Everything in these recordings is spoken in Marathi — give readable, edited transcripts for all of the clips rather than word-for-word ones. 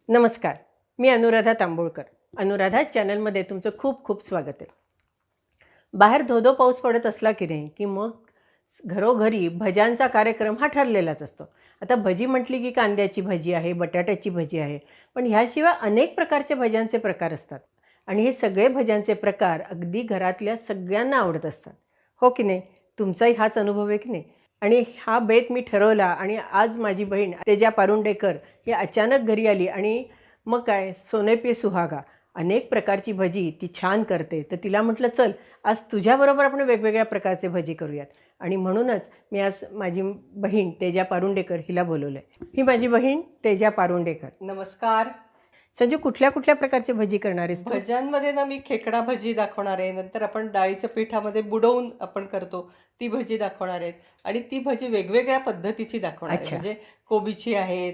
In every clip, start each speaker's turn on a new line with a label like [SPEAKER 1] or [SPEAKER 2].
[SPEAKER 1] नमस्कार. मी अनुराधा तांबोळकर. अनुराधा चॅनलमध्ये तुमचं खूप खूप स्वागत आहे. बाहेर धोधो पाऊस पडत असला की नाही की मग घरोघरी भज्यांचा कार्यक्रम हा ठरलेलाच असतो. आता भजी म्हटली की कांद्याची भजी आहे, बटाट्याची भजी आहे, पण ह्याशिवाय अनेक प्रकारचे भज्यांचे प्रकार असतात आणि हे सगळे भज्यांचे प्रकार अगदी घरातल्या सगळ्यांना आवडत असतात, हो की नाही? तुमचाही हाच अनुभव आहे की नाही? आणि हा बेत मी ठरवला आणि आज माझी बहीण तेजा पारुंडेकर ही अचानक घरी आली आणि मग काय सोने पे सुहागा अनेक प्रकारची भजी ती छान करते. तर तिला म्हटलं चल आज तुझ्याबरोबर आपण वेगवेगळ्या प्रकारचे भजी करूयात आणि म्हणूनच मी आज माझी बहीण तेजा पारुंडेकर हिला बोलवलं आहे. ही माझी बहीण तेजा पारुंडेकर.
[SPEAKER 2] नमस्कार.
[SPEAKER 1] संजू कुठल्या कुठल्या प्रकारचे भजी करणार आहेस तू?
[SPEAKER 2] भज्यांमध्ये ना मी खेकडा भजी दाखवणार आहे. नंतर आपण डाळीचं पिठामध्ये बुडवून आपण करतो ती भजी दाखवणार आहेत आणि ती भजी वेगवेगळ्या पद्धतीची दाखवणार आहे.
[SPEAKER 1] अच्छा.
[SPEAKER 2] म्हणजे कोबीची आहेत,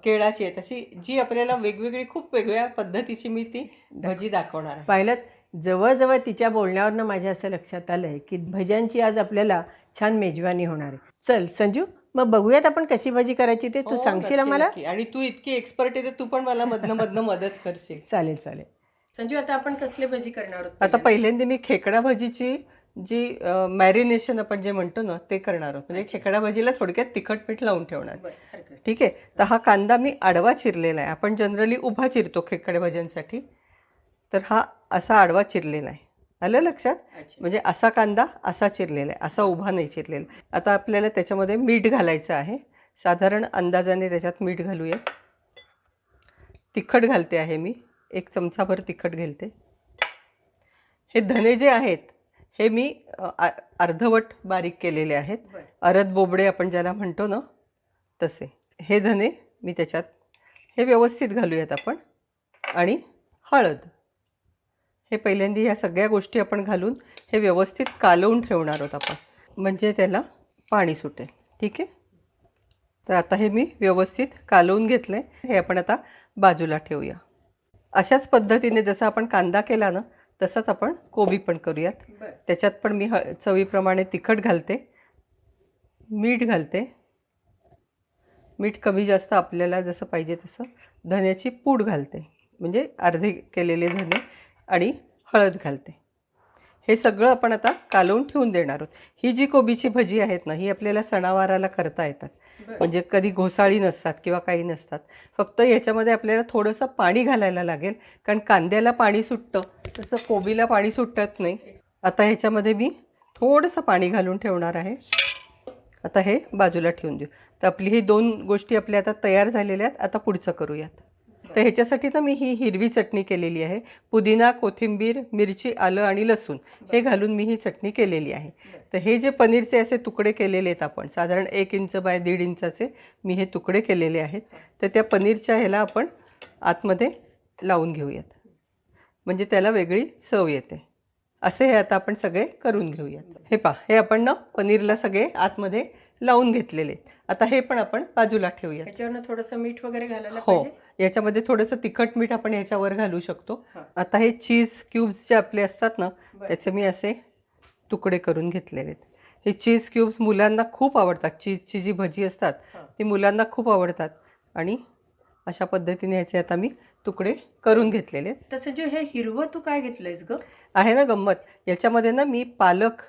[SPEAKER 2] केळाची आहेत, अशी जी आपल्याला वेगवेगळी खूप वेगळ्या पद्धतीची मी ती भजी दाखवणार आहे.
[SPEAKER 1] पाहिलं जवळजवळ तिच्या बोलण्यावरनं माझ्या असं लक्षात आलं आहे की भज्यांची आज आपल्याला छान मेजवानी होणार आहे. चल संजू मग बघूयात आपण कशी भजी करायची ते तू
[SPEAKER 2] हो,
[SPEAKER 1] सांगशील
[SPEAKER 2] नक्की,
[SPEAKER 1] आम्हाला?
[SPEAKER 2] नक्की. आणि तू इतकी एक्सपर्ट आहे तर तू पण मला मधनं मधनं मदत करशील.
[SPEAKER 1] चालेल चालेल. संजू आता आपण कसली भजी करणार आहोत?
[SPEAKER 2] आता पहिल्यांदा मी खेकडा भजीची जी मॅरिनेशन आपण जे म्हणतो ना ते करणार आहोत. म्हणजे खेकडा भजीला थोडक्यात तिखट मीठ लावून ठेवणार.
[SPEAKER 1] बरं, हरकत नाही.
[SPEAKER 2] ठीक आहे. तर हा कांदा मी आडवा चिरलेला आहे. आपण जनरली उभा चिरतो खेकडे भज्यांसाठी, तर हा असा आडवा चिरलेला आहे. आलं लक्षात?
[SPEAKER 1] अच्छा.
[SPEAKER 2] म्हणजे असा कांदा असा चिरलेला आहे, असा उभा नाही चिरलेला. आता आपल्याला त्याच्यामध्ये मीठ घालायचं आहे. साधारण अंदाजाने त्याच्यात मीठ घालूया. तिखट घालते आहे मी, 1 चमचाभर तिखट घालते. हे धने जे आहेत हे मी अर्धवट बारीक केलेले आहेत. अरद बोबडे आपण ज्याला म्हणतो ना तसे हे धने मी त्याच्यात हे व्यवस्थित घालूयात आपण. आणि हळद हे पहिल्यांदा ह्या सगळ्या गोष्टी आपण घालून हे व्यवस्थित कालवून ठेवणार आहोत आपण, म्हणजे त्याला पाणी सुटेल. ठीक आहे. तर आता हे मी व्यवस्थित कालवून घेतलं आहे. हे आपण आता बाजूला ठेवूया. अशाच पद्धतीने जसं आपण कांदा केला ना तसंच आपण कोबी पण करूयात. त्याच्यात पण मी चवीप्रमाणे तिखट घालते, मीठ घालते. मीठ कमी जास्त आपल्याला जसं पाहिजे तसं. धन्याची पूड घालते, म्हणजे अर्धे केलेले धने, आणि हळद घालते. हे सगळं आपण आता कालवून ठेवून देणार आहोत. ही जी कोबीची भजी आहेत ना ही आपल्याला सणावाराला करता येतात. म्हणजे कधी घोसाळी नसतात किंवा काही नसतात. फक्त याच्यामध्ये आपल्याला थोडंसं पाणी घालायला लागेल, कारण कांद्याला पाणी सुटतं तसं कोबीला पाणी सुटत नाही. आता ह्याच्यामध्ये मी थोडंसं पाणी घालून ठेवणार आहे. आता हे बाजूला ठेवून देऊ. तर आपली ही 2 गोष्टी आपल्या आता तयार झालेल्या आहेत. आता पुढचं करूयात. तर ह्याच्यासाठी ना मी ही हिरवी चटणी केलेली आहे. पुदिना, कोथिंबीर, मिरची, आलं आणि लसूण हे घालून मी ही चटणी केलेली आहे. तर हे जे पनीरचे असे तुकडे केलेले आहेत आपण, साधारण 1 इंच बाय 1.5 इंचाचे मी हे तुकडे केलेले आहेत. तर त्या पनीरच्या ह्याला आपण आतमध्ये लावून घेऊयात, म्हणजे त्याला वेगळी चव येते. असे हे आता आपण सगळे करून घेऊयात. हे पहा, हे आपण ना पनीरला सगळे आतमध्ये लावून घेतलेले. आता हे पण आपण बाजूला ठेवूयात.
[SPEAKER 1] ह्याच्यावरनं थोडंसं मीठ वगैरे घालायला
[SPEAKER 2] हो,
[SPEAKER 1] पाहिजे.
[SPEAKER 2] याच्यामध्ये थोडंसं तिखट मीठ आपण ह्याच्यावर घालू शकतो. आता हे चीज क्यूब्स जे आपले असतात ना त्याचे मी असे तुकडे करून घेतलेले आहेत. हे चीज क्यूब्स मुलांना खूप आवडतात. चीजची जी भजी असतात ती मुलांना खूप आवडतात आणि अशा पद्धतीने ह्याचे आता मी तुकडे करून घेतलेले आहेत.
[SPEAKER 1] तसं जे हे हिरवं तू काय घेतलंयस ग?
[SPEAKER 2] आहे ना गंमत. याच्यामध्ये ना मी पालक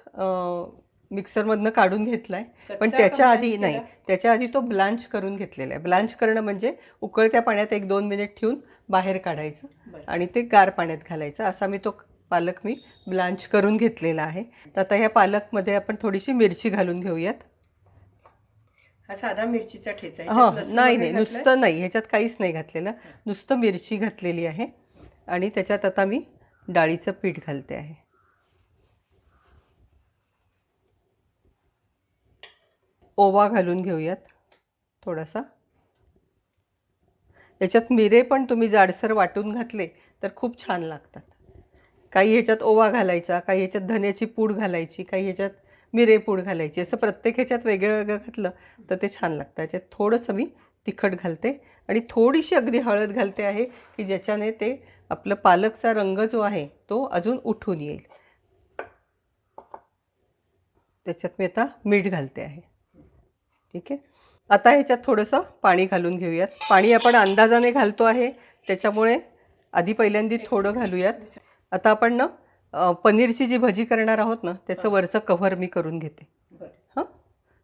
[SPEAKER 2] मिक्सरमधनं काढून घेतला आहे, पण त्याच्या आधी नाही, त्याच्या आधी तो ब्लांच करून घेतलेला आहे. ब्लांच करणं म्हणजे उकळत्या पाण्यात 1-2 मिनिट ठेवून बाहेर काढायचं आणि ते गार पाण्यात घालायचं. असा मी तो पालक मी ब्लांच करून घेतलेला आहे. तर आता ह्या पालकमध्ये आपण थोडीशी मिरची घालून घेऊयात.
[SPEAKER 1] हा साधा मिरचीचा ठेचा आहे.
[SPEAKER 2] हां, नाही नाही, नुसतं नाही, ह्याच्यात काहीच नाही घातलेलं, नुसतं मिरची घातलेली आहे. आणि त्याच्यात आता मी डाळीचं पीठ घालते आहे. ओवा घालून घेऊयात थोडासा. याच्यात मिरे पण तुम्ही जाडसर वाटून घातले तर खूप छान लागतात. काही ह्याच्यात ओवा घालायचा, काही ह्याच्यात धन्याची पूड घालायची, काही ह्याच्यात मिरे पूड घालायची. असं प्रत्येक ह्याच्यात वेगळं वेगळं घातलं तर ते छान लागतं. याच्यात थोडंसं मी तिखट घालते आणि थोडीशी अगदी हळद घालते आहे, की ज्याच्याने ते आपलं पालकचा रंग जो आहे तो अजून उठून येईल. त्याच्यात मी आता मीठ घालते आहे. ठीक आहे. आता ह्याच्यात थोडंसं पाणी घालून घेऊयात. पाणी आपण अंदाजाने घालतो आहे, त्याच्यामुळे आधी पहिल्यांदा थोडं घालूयात. आता आपण ना पनीरची जी भजी करणार आहोत ना, त्याचं वरचं कव्हर मी करून घेते. हां,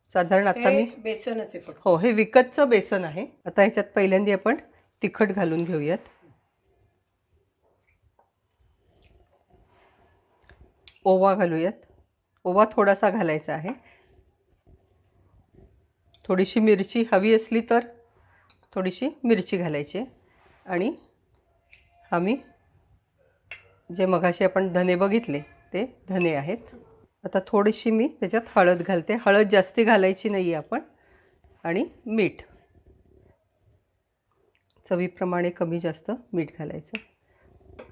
[SPEAKER 2] साधारण आता मी
[SPEAKER 1] बेसनच आहे.
[SPEAKER 2] हो, हे विकतचं बेसन आहे. आता ह्याच्यात पहिल्यांदा आपण तिखट घालून घेऊयात. ओवा घालूयात. ओवा थोडासा घालायचा आहे. थोडीशी मिरची हवी असली तर थोडीशी मिरची घालायची आहे. आणि आम्ही जे मगाशी आपण धने बघितले ते धने आहेत. आता थोडीशी मी त्याच्यात हळद घालते. हळद जास्ती घालायची नाही आहे आपण. आणि मीठ चवीप्रमाणे कमी जास्त मीठ घालायचं.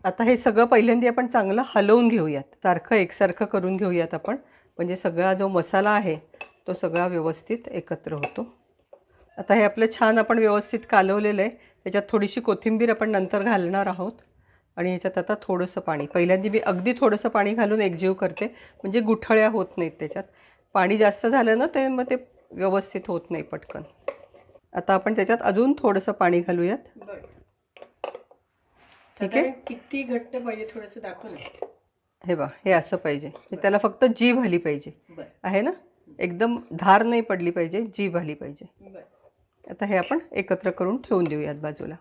[SPEAKER 2] आता हे सगळं पहिल्यांदा आपण चांगलं हलवून घेऊयात. सारखं एकसारखं करून घेऊयात आपण, म्हणजे सगळा जो मसाला आहे तो सगळा व्यवस्थित एकत्र होतो. आता हे आपलं छान आपण व्यवस्थित कालवलेलं आहे. त्याच्यात थोडीशी कोथिंबीर आपण नंतर घालणार आहोत. आणि ह्याच्यात आता थोडंसं पाणी, पहिल्यांदा मी अगदी थोडंसं पाणी घालून एकजीव करते, म्हणजे गुठळ्या होत नाहीत त्याच्यात. पाणी जास्त झालं ना ते मग ते व्यवस्थित होत नाही पटकन. आता आपण त्याच्यात अजून थोडंसं पाणी घालूयात. ठीक आहे.
[SPEAKER 1] किती घट्ट पाहिजे थोडंसं दाखव ना.
[SPEAKER 2] हे बघ, हे असं पाहिजे. त्याला फक्त जीभ आली पाहिजे आहे ना, एकदम धार नाही पडली पाहिजे, जीभ आली पाहिजे. आता हे आपण एकत्र करून ठेवून देऊयात बाजूला.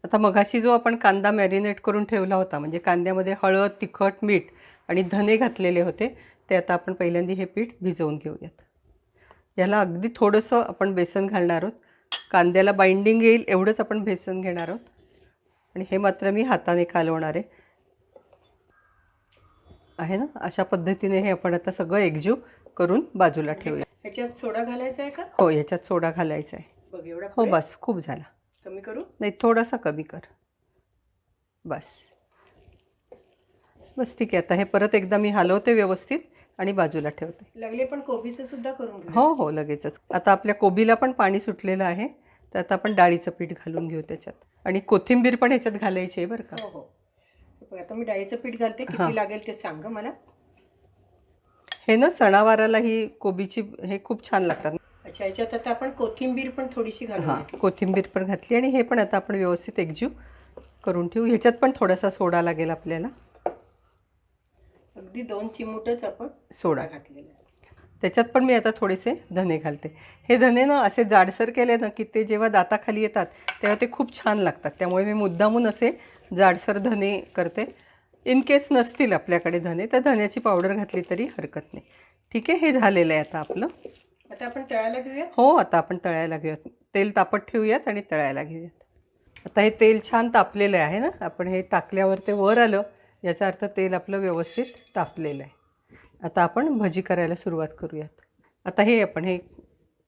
[SPEAKER 2] आता मगाशी जो आपण कांदा मॅरिनेट करून ठेवला होता, म्हणजे कांद्यामध्ये हळद, तिखट, मीठ आणि धने घातलेले होते, ते आता आपण पहिल्यांदा हे पीठ भिजवून घेऊयात. याला अगदी थोडंसं आपण बेसन घालणार आहोत. कांद्याला बाइंडिंग येईल एवढंच आपण बेसन घेणार आहोत. आणि हे मात्र मी हाताने कालवणार आहे ना. अशा पद्धतीने हे आपण आता सगळं एकजीव करून बाजूला ठेवूया.
[SPEAKER 1] ह्याच्यात सोडा घालायचा आहे का?
[SPEAKER 2] हो, ह्याच्यात सोडा घालायचा आहे.
[SPEAKER 1] बघ एवढा.
[SPEAKER 2] हो बस, खूप झाला.
[SPEAKER 1] कमी करू?
[SPEAKER 2] नाही, थोडासा कमी कर. बस बस, ठीक आहे. आता हे परत एकदा मी हलवते व्यवस्थित आणि बाजूला ठेवते.
[SPEAKER 1] लागले पण कोबीचं सुद्धा करून घेऊ.
[SPEAKER 2] हो हो, लगेचच. आता आपल्या कोबीला पण पाणी सुटलेलं आहे, तर आता आपण डाळीचं पीठ घालून घेऊ त्याच्यात. आणि कोथिंबीर पण ह्याच्यात घालायची आहे बरं का.
[SPEAKER 1] हो हो. आता मी डाळीचं पीठ घालते. किती लागेल ते सांग मला.
[SPEAKER 2] हे ना सणावाराला ही कोबीची हे खूप छान लागतात.
[SPEAKER 1] अच्छा, ह्याच्यात आता आपण कोथिंबीर पण थोडीशी घालू.
[SPEAKER 2] हां, कोथिंबीर पण घातली. आणि हे पण आता आपण व्यवस्थित एकजीव करून ठेवू. ह्याच्यात पण थोडासा सोडा लागेल आपल्याला.
[SPEAKER 1] अगदी 2 चिमूटच आपण
[SPEAKER 2] सोडा
[SPEAKER 1] घातलेला.
[SPEAKER 2] त्याच्यात पण मी आता थोडेसे धने घालते. हे धने ना असे जाडसर केले ना की ते जेव्हा दाताखाली येतात तेव्हा ते खूप छान लागतात. त्यामुळे मी मुद्दामून असे जाडसर धने करते. इन केस नसतील आपल्याकडे धने, तर धन्याची पावडर घातली तरी हरकत नाही. ठीक आहे, हे झालेलं आहे आता आपलं.
[SPEAKER 1] आता आपण तळायला घेऊया.
[SPEAKER 2] हो, आता आपण तळायला घेऊयात. तेल तापत ठेवूयात आणि तळायला घेऊयात. आता हे तेल छान तापलेलं आहे ना. आपण हे टाकल्यावर ते वर आलं, याचा अर्थ तेल आपलं व्यवस्थित तापलेलं आहे. आता आपण भजी करायला सुरुवात करूयात. आता हे आपण हे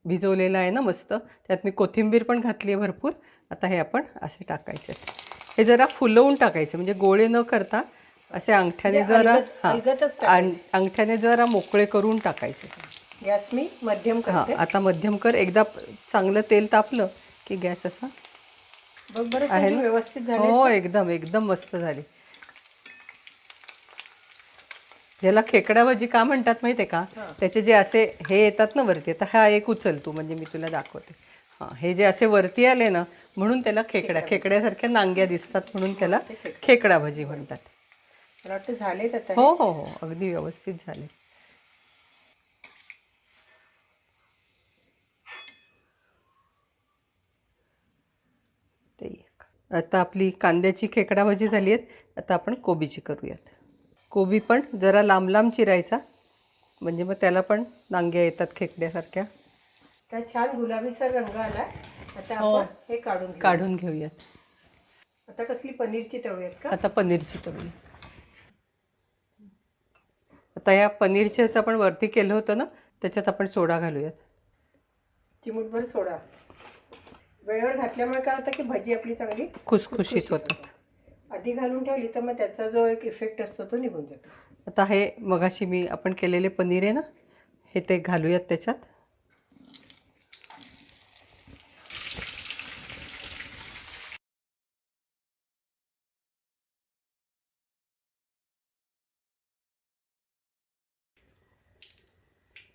[SPEAKER 2] भिजवलेलं आहे ना मस्त, त्यात मी कोथिंबीर पण घातली आहे भरपूर. आता हे आपण असे टाकायचे. हे जरा फुलवून टाकायचे, म्हणजे गोळे न करता असे अंगठ्याने जरा अंगठ्याने जरा मोकळे करून टाकायचे.
[SPEAKER 1] गॅस मी मध्यम करते.
[SPEAKER 2] हां, आता मध्यम कर. एकदा चांगलं तेल तापलं की गॅस असा
[SPEAKER 1] बघ बरं आहे ना, व्यवस्थित झाले.
[SPEAKER 2] हो, एकदम एकदम मस्त झाली. याला खेकडा भजी का म्हणतात माहिती आहे का? त्याचे जे असे हे येतात ना वरती, आता हा एक उचल तू, म्हणजे मी तुला दाखवते. हां, हे जे असे वरती आले ना, म्हणून त्याला खेकड्यासारख्या नांग्या दिसतात, म्हणून त्याला खेकडा भजी म्हणतात.
[SPEAKER 1] मला वाटतं झालेत आता.
[SPEAKER 2] हो हो हो, अगदी व्यवस्थित झाले. ते आता आपली कांद्याची खेकडा भजी झाली आहेत. आता आपण कोबीची करूयात. कोबी पण जरा लांब लांब चिरायचा, म्हणजे मग त्याला पण नांग्या येतात खेकड्यासारख्या.
[SPEAKER 1] काय छान गुलाबीसर रंग आला. आता आपण हे
[SPEAKER 2] काढून घेऊयात.
[SPEAKER 1] आता कसली पनीरची तळूयात का?
[SPEAKER 2] आता पनीरची तळूया. आता या पनीरच्याच आपण वरती केलं होतं ना, त्याच्यात आपण सोडा घालूयात.
[SPEAKER 1] चिमूटभर सोडा. वेळेवर घातल्यामुळे काय होतं की भजी आपली चांगली
[SPEAKER 2] खुसखुशीत होतात.
[SPEAKER 1] आधी घालून ठेवली तर मग त्याचा जो एक इफेक्ट असतो तो निघून जातो.
[SPEAKER 2] आता हे मगाशी मी आपण केलेले पनीर आहे ना, हे ते घालूयात त्याच्यात.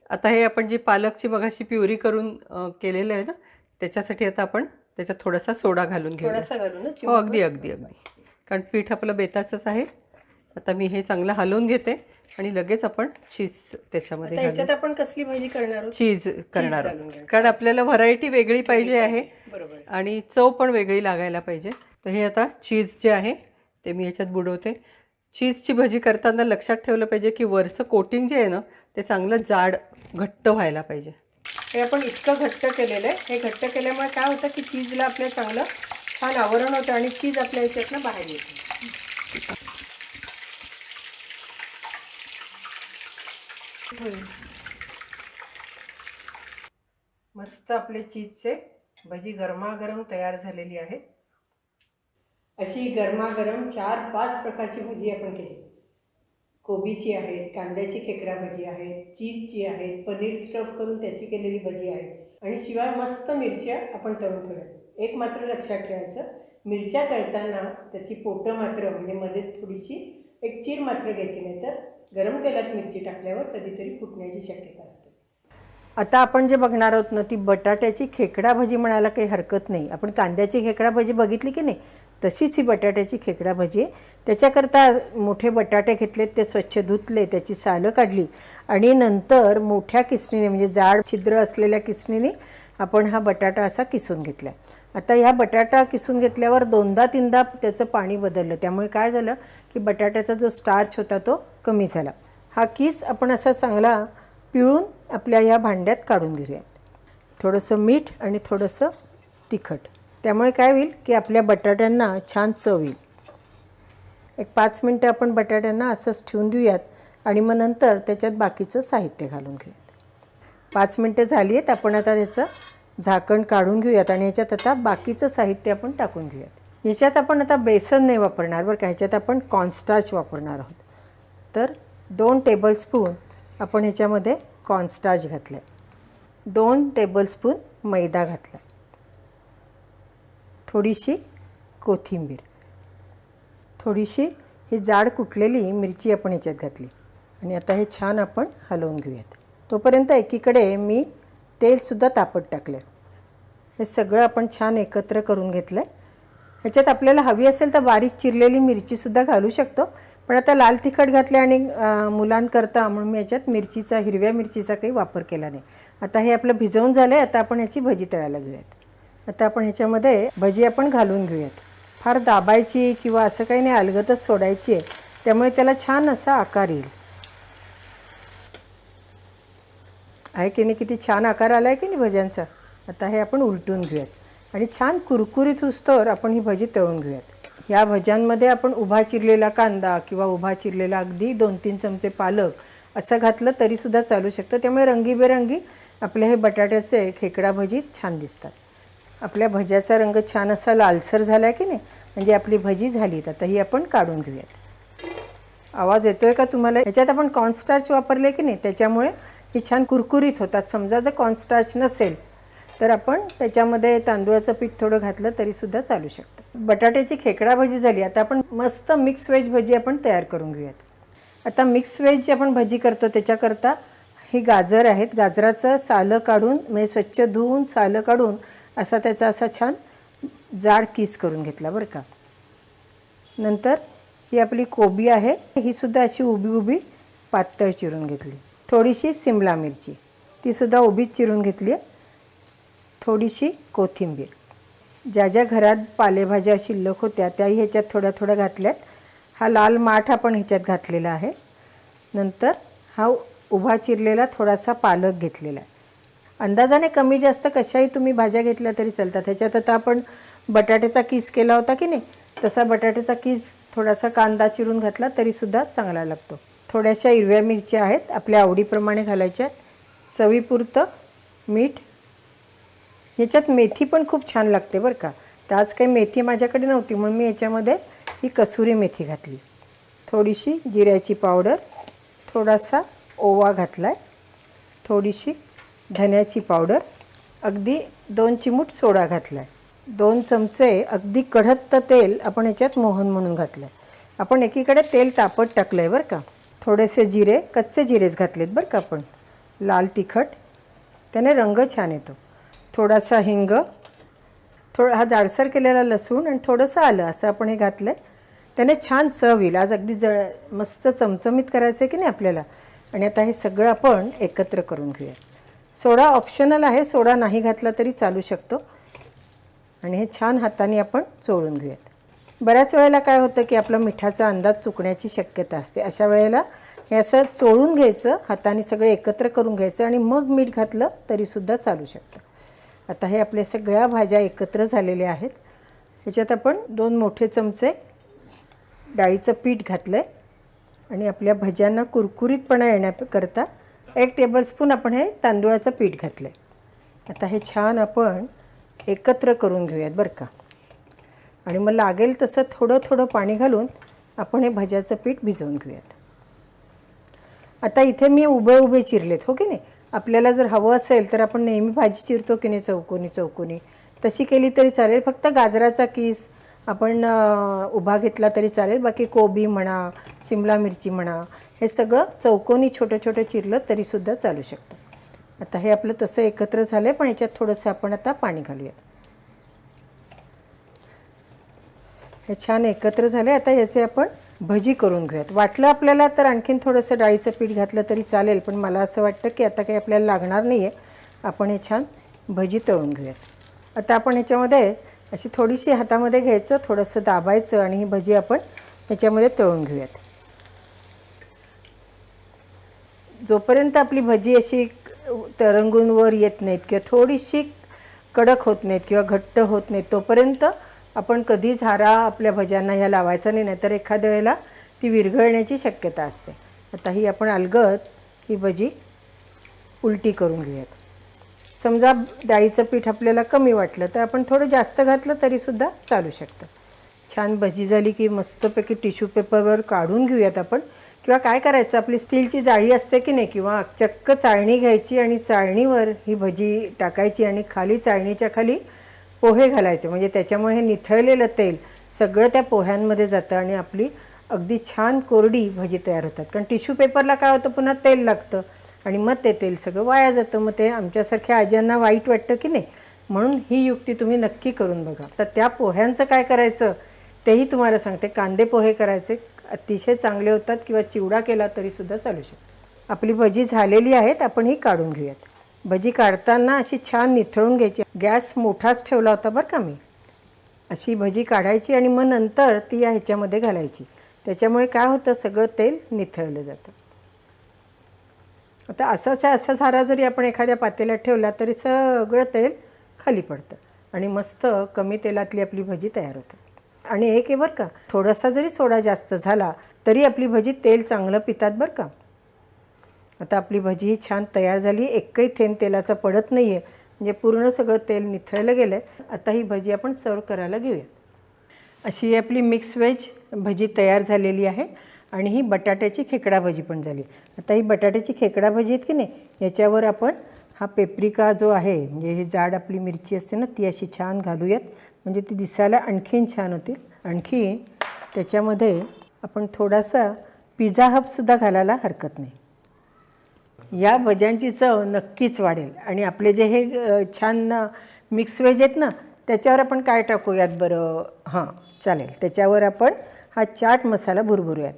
[SPEAKER 2] आता हे आपण जी पालकची मगाशी प्युरी करून केलेलं आहे ना, त्याच्यासाठी आता आपण त्याच्यात थोडासा सोडा घालून घेऊ.
[SPEAKER 1] थोडासा घालून
[SPEAKER 2] हो, अगदी अगदी अगदी, कारण पीठ आपलं बेताचंच आहे. आता मी हे चांगलं हलवून घेते आणि लगेच आपण चीज त्याच्यामध्ये घालू.
[SPEAKER 1] त्याच्यात आपण कसली भाजी करणार आहोत?
[SPEAKER 2] चीज करणार आहोत, कारण आपल्याला व्हरायटी वेगळी पाहिजे आहे आणि चव पण वेगळी लागायला पाहिजे. तर हे आता चीज जे आहे ते मी ह्याच्यात बुडवते. चीजची भजी करताना लक्षात ठेवलं पाहिजे की वरचं कोटिंग जे आहे ना ते चांगलं जाड घट्ट व्हायला पाहिजे.
[SPEAKER 1] हे आपण इतकं घट्ट केलेलं आहे. हे घट्ट केल्यामुळे काय होतं की चीजला आपल्या चांगलं छान आवरण होतं आणि चीज आपल्या ह्याच्यातनं बाहेर येते. मस्त आपले चीजचे भजी गरमागरम तयार झालेली आहे. अशी गरमागरम 4-5 प्रकारची भजी आपण केली. कोबीची आहे, कांद्याची खेकडा भजी आहे, चीजची आहे, पनीर स्टफ करून त्याची केलेली भजी आहे आणि शिवाय मस्त मिरच्या आपण तळून ठेवल्या. एक मात्र लक्षात ठेवायचं, मिरच्या तळताना त्याची पोटं मात्र म्हणजे मध्ये थोडीशी एक चीर मात्र घ्यायची, नाही तर गरम तेलात मिरची टाकल्यावर कधीतरी फुटण्याची शक्यता असते. आता आपण जे बघणार आहोत ना ती बटाट्याची खेकडा भजी म्हणायला काही हरकत नाही. आपण कांद्याची खेकडा भजी बघितली की नाही, तशीच ही बटाट्याची खेकडा भजी आहे. त्याच्याकरता मोठे बटाटे घेतलेत, ते स्वच्छ धुतले, त्याची सालं काढली आणि नंतर मोठ्या किसणीने म्हणजे जाड छिद्र असलेल्या किसणीने आपण हा बटाटा असा किसून घेतला. आता ह्या बटाटा किसून घेतल्यावर 2दा-3दा त्याचं पाणी बदललं. त्यामुळे काय झालं की बटाट्याचा जो स्टार्च होता तो कमी झाला. हा किस आपण असा चांगला पिळून आपल्या या भांड्यात काढून घेऊयात. थोडंसं मीठ आणि थोडंसं तिखट. त्यामुळे काय होईल की आपल्या बटाट्यांना छान चव येईल. एक 5 मिनटं आपण बटाट्यांना असंच ठेवून देऊयात आणि मग नंतर त्याच्यात बाकीचं साहित्य घालून घेऊयात. 5 मिनटं झाली आहेत. आपण आता त्याचं झाकण काढून घेऊयात आणि याच्यात आता बाकीचं साहित्य आपण टाकून घेऊयात. याच्यात आपण आता बेसन नाही वापरणार बरं का, ह्याच्यात आपण कॉर्नस्टार्च वापरणार आहोत. तर 2 टेबलस्पून आपण ह्याच्यामध्ये कॉर्नस्टार्च घातलं आहे, 2 टेबलस्पून मैदा घातला आहे, थोडीशी कोथिंबीर, थोडीशी ही जाड कुटलेली मिरची आपण ह्याच्यात घातली आणि आता हे छान आपण हलवून घेऊयात. तोपर्यंत एकीकडे मी तेलसुद्धा तापत टाकलं आहे. हे सगळं आपण छान एकत्र करून घेतलं आहे. ह्याच्यात आपल्याला हवी असेल तर बारीक चिरलेली मिरचीसुद्धा घालू शकतो, पण आता लाल तिखट घातले आणि मुलांकरता म्हणून मी याच्यात हिरव्या मिरचीचा काही वापर केला नाही. आता हे आपलं भिजवून झालं आहे. आता आपण याची भजी तळायला घेऊयात. आता आपण ह्याच्यामध्ये भजी आपण घालून घेऊयात. फार दाबायची किंवा असं काही नाही, अलगदच सोडायची आहे, त्यामुळे त्याला छान असा आकार येईल. आहे की नाही, किती छान आकार आला आहे की नाही भज्यांचा. आता हे आपण उलटून घेऊयात आणि छान कुरकुरीत होईस्तोवर आपण ही भजी तळून घेऊयात. या भज्यांमध्ये आपण उभा चिरलेला कांदा किंवा उभा चिरलेला अगदी 2-3 चमचे पालक असं घातलं तरीसुद्धा चालू शकतं. त्यामुळे रंगीबेरंगी आपले हे बटाट्याचे खेकडा भजी छान दिसतात. आपल्या भज्याचा रंग छान असा लालसर झाला आहे की नाही, म्हणजे आपली भजी झाली. आता ही आपण काढून घेऊयात. आवाज येतो आहे का तुम्हाला? याच्यात आपण कॉर्नस्टार्च वापरले की नाही, त्याच्यामुळे ही छान कुरकुरीत होतात. समजा जर कॉर्नस्टार्च नसेल तर आपण त्याच्यामध्ये तांदूळाचं पीठ थोडं घातलं तरीसुद्धा चालू शकतं. बटाट्याची खेकडा भजी झाली. आता आपण मस्त मिक्स व्हेज भजी आपण तयार करून घेऊयात. आता मिक्स व्हेज जी आपण भजी करतो त्याच्याकरता ही गाजर आहेत. गाजराचं सालं काढून म्हणजे स्वच्छ धुवून सालं काढून असा त्याचा असा छान जाड किस करून घेतला बरं का. नंतर ही आपली कोबी आहे, ही सुद्धा अशी उभी उभी पातळ चिरून घेतली. थोडीशी सिमला मिरची तीसुद्धा उभीच चिरून घेतली आहे. थोडीशी कोथिंबीर, ज्या ज्या घरात पालेभाज्या शिल्लक होत्या त्याही ह्याच्यात थोड्या थोड्या घातल्यात. हा लाल माठ आपण ह्याच्यात घातलेला आहे. नंतर हा उभा चिरलेला थोडासा पालक घेतलेला आहे. अंदाजाने कमी जास्त कशाही तुम्ही भाज्या घेतल्या तरी चालतात. ह्याच्यात आता आपण बटाट्याचा किस केला होता की नाही, तसा बटाट्याचा किस थोडासा कांदा चिरून घातला तरीसुद्धा चांगला लागतो. थोड्याशा हिरव्या मिरच्या आहेत, आपल्या आवडीप्रमाणे घालायच्या. चवीपुरतं मीठ. ह्याच्यात मेथी पण खूप छान लागते बरं का. तर आज काही मेथी माझ्याकडे नव्हती म्हणून मी याच्यामध्ये ही कसुरी मेथी घातली. थोडीशी जिऱ्याची पावडर, थोडासा ओवा घातला आहे, थोडीशी धन्याची पावडर, अगदी 2 चिमूट सोडा घातला आहे. 2 चमचे अगदी कढत तेल आपण याच्यात मोहन म्हणून घातलं आहे. आपण एकीकडे तेल तापत टाकलं आहे बरं का. थोडेसे जिरे, कच्चे जिरेच घातलेत बरं का आपण. लाल तिखट, त्याने रंग छान येतो. थोडासा हिंग, हा जाडसर केलेला लसूण आणि थोडंसं आलं असं आपण हे घातलं आहे. त्याने छान चव येईल. आज अगदी मस्त चमचमीत करायचं आहे की नाही आपल्याला. आणि आता हे सगळं आपण एकत्र करून घेऊया. सोडा ऑप्शनल आहे, सोडा नाही घातला तरी चालू शकतो. आणि हे छान हाताने आपण चोळून घेऊयात. बऱ्याच वेळेला काय होतं की आपला मिठाचा अंदाज चुकण्याची शक्यता असते. अशा वेळेला हे असं चोळून घ्यायचं, हाताने सगळं एकत्र करून घ्यायचं आणि मग मीठ घातलं तरीसुद्धा चालू शकतं. आता हे आपल्या सगळ्या भाज्या एकत्र झालेल्या आहेत. ह्याच्यात आपण 2 मोठे चमचे डाळीचं पीठ घातलं आहे आणि आपल्या भज्यांना कुरकुरीतपणा येण्याकरता 1 टेबलस्पून आपण हे तांदूळाचं पीठ घातलं आहे. आता हे छान आपण एकत्र करून घेऊयात बरं का. आणि मग लागेल तसं थोडं थोडं पाणी घालून आपण हे भज्याचं पीठ भिजवून घेऊयात. आता इथे मी उभे चिरलेत, हो की नाही. आपल्याला जर हवं असेल तर आपण नेहमी भाजी चिरतो की नाही चौकोनी, तशी केली तरी चालेल. फक्त गाजराचा किस आपण उभा घेतला तरी चालेल. बाकी कोबी म्हणा, सिमला मिरची म्हणा, हे सगळं चौकोनी छोटं छोटं चिरलं तरीसुद्धा चालू शकतं. आता हे आपलं तसं एकत्र झालं आहे, पण याच्यात थोडंसं आपण आता पाणी घालूया. हे छान एकत्र झाले. आता याचे आपण भजी करून घेऊयात. वाटलं आपल्याला तर आणखीन थोडंसं डाळीचं पीठ घातलं तरी चालेल, पण मला असं वाटतं की आता काही आपल्याला लागणार नाही आहे. आपण हे छान भजी तळून घेऊयात. आता आपण ह्याच्यामध्ये अशी थोडीशी हातामध्ये घ्यायचं, थोडंसं दाबायचं आणि ही भजी आपण ह्याच्यामध्ये तळून घेऊयात. जोपर्यंत आपली भजी अशी तरंगून वर येत नाहीत किंवा थोडीशी कडक होत नाहीत किंवा घट्ट होत नाहीत, तोपर्यंत आपण कधी झारा आपल्या भज्यांना ह्या लावायचा नाही, तर एखाद्या वेळेला ती विरघळण्याची शक्यता असते. आता ही आपण अलगद ही भजी उलटी करून घेऊयात. समजा डाळीचं पीठ आपल्याला कमी वाटलं तर आपण थोडं जास्त घातलं तरीसुद्धा चालू शकतं. छान भजी झाली की मस्तपैकी टिश्यू पेपरवर काढून घेऊयात आपण. किंवा काय करायचं, आपली स्टीलची जाळी असते की नाही, किंवा चक्क चाळणी घ्यायची आणि चाळणीवर ही भजी टाकायची आणि खाली चाळणीच्या खाली पोहे घालायचे. म्हणजे त्याच्यामुळे हे निथळलेलं तेल सगळं त्या पोह्यांमध्ये जातं आणि आपली अगदी छान कोरडी भजी तयार होतात. कारण टिश्यू पेपरला काय होतं, पुन्हा तेल लागतं आणि मग ते तेल सगळं वाया जातं. मग ते आमच्यासारख्या आज्यांना वाईट वाटतं की नाही. म्हणून ही युक्ती तुम्ही नक्की करून बघा. तर त्या पोह्यांचं काय करायचं तेही तुम्हाला सांगते. कांदे पोहे करायचे, अतिशय चांगले होतात. किंवा चिवडा केला तरीसुद्धा चालू शकतो. आपली भजी झालेली आहेत, आपण ही काढून घेऊयात. भजी काढताना अशी छान निथळून घ्यायची. गॅस मोठाच ठेवला होता बरं का मी. अशी भजी काढायची आणि मग नंतर ती या ह्याच्यामध्ये घालायची. त्याच्यामुळे काय होतं, सगळं तेल निथळलं जातं. आता असा झारा जरी आपण एखाद्या पातेल्यात ठेवला तरी सगळं तेल खाली पडतं आणि मस्त कमी तेलातली आपली भजी तयार होते. आणि एक आहे बरं का, थोडासा जरी सोडा जास्त झाला तरी आपली भजी तेल चांगलं पितात बरं का. आता आपली भजी ही छान तयार झाली. एकही थेंब तेलाचा पडत नाही आहे, म्हणजे पूर्ण सगळं तेल निथळलं गेलं आहे. आता ही भजी आपण सर्व करायला घेऊया. अशी आपली मिक्स व्हेज भजी तयार झालेली आहे. आणि ही बटाट्याची खेकडा भजी पण झाली. आता ही बटाट्याची खेकडा भजी आहेत की नाही, याच्यावर आपण हा पेप्रिका जो आहे, म्हणजे ही जाड आपली मिरची असते ना, ती अशी छान घालूयात. म्हणजे ती दिसायला आणखीन छान होतील. आणखी त्याच्यामध्ये आपण थोडासा पिझ्झा हबसुद्धा घालायला हरकत नाही. या भज्यांची चव नक्कीच वाढेल. आणि आपले जे हे छान मिक्स व्हेज आहेत ना, त्याच्यावर आपण काय टाकूयात बरं, हां चालेल, त्याच्यावर आपण हा चाट मसाला भुरभुरूयात.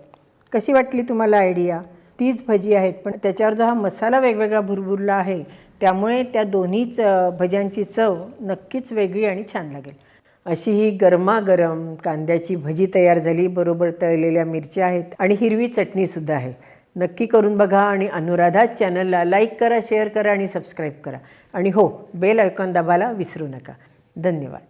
[SPEAKER 1] कशी वाटली तुम्हाला आयडिया? तीच भजी आहेत, पण त्याच्यावर जो हा मसाला वेगवेगळा भुरभुरला आहे, त्यामुळे त्या दोन्हीच भज्यांची चव नक्कीच वेगळी आणि छान लागेल. अशी ही गरमागरम कांद्याची भजी तयार झाली. बरोबर तळलेल्या मिरच्या आहेत आणि हिरवी चटणीसुद्धा आहे. नक्की करून बघा. आणि अनुराधा चॅनलला लाईक करा, शेअर करा आणि सबस्क्राईब करा. आणि हो, बेल आयकॉन दाबायला विसरू नका. धन्यवाद.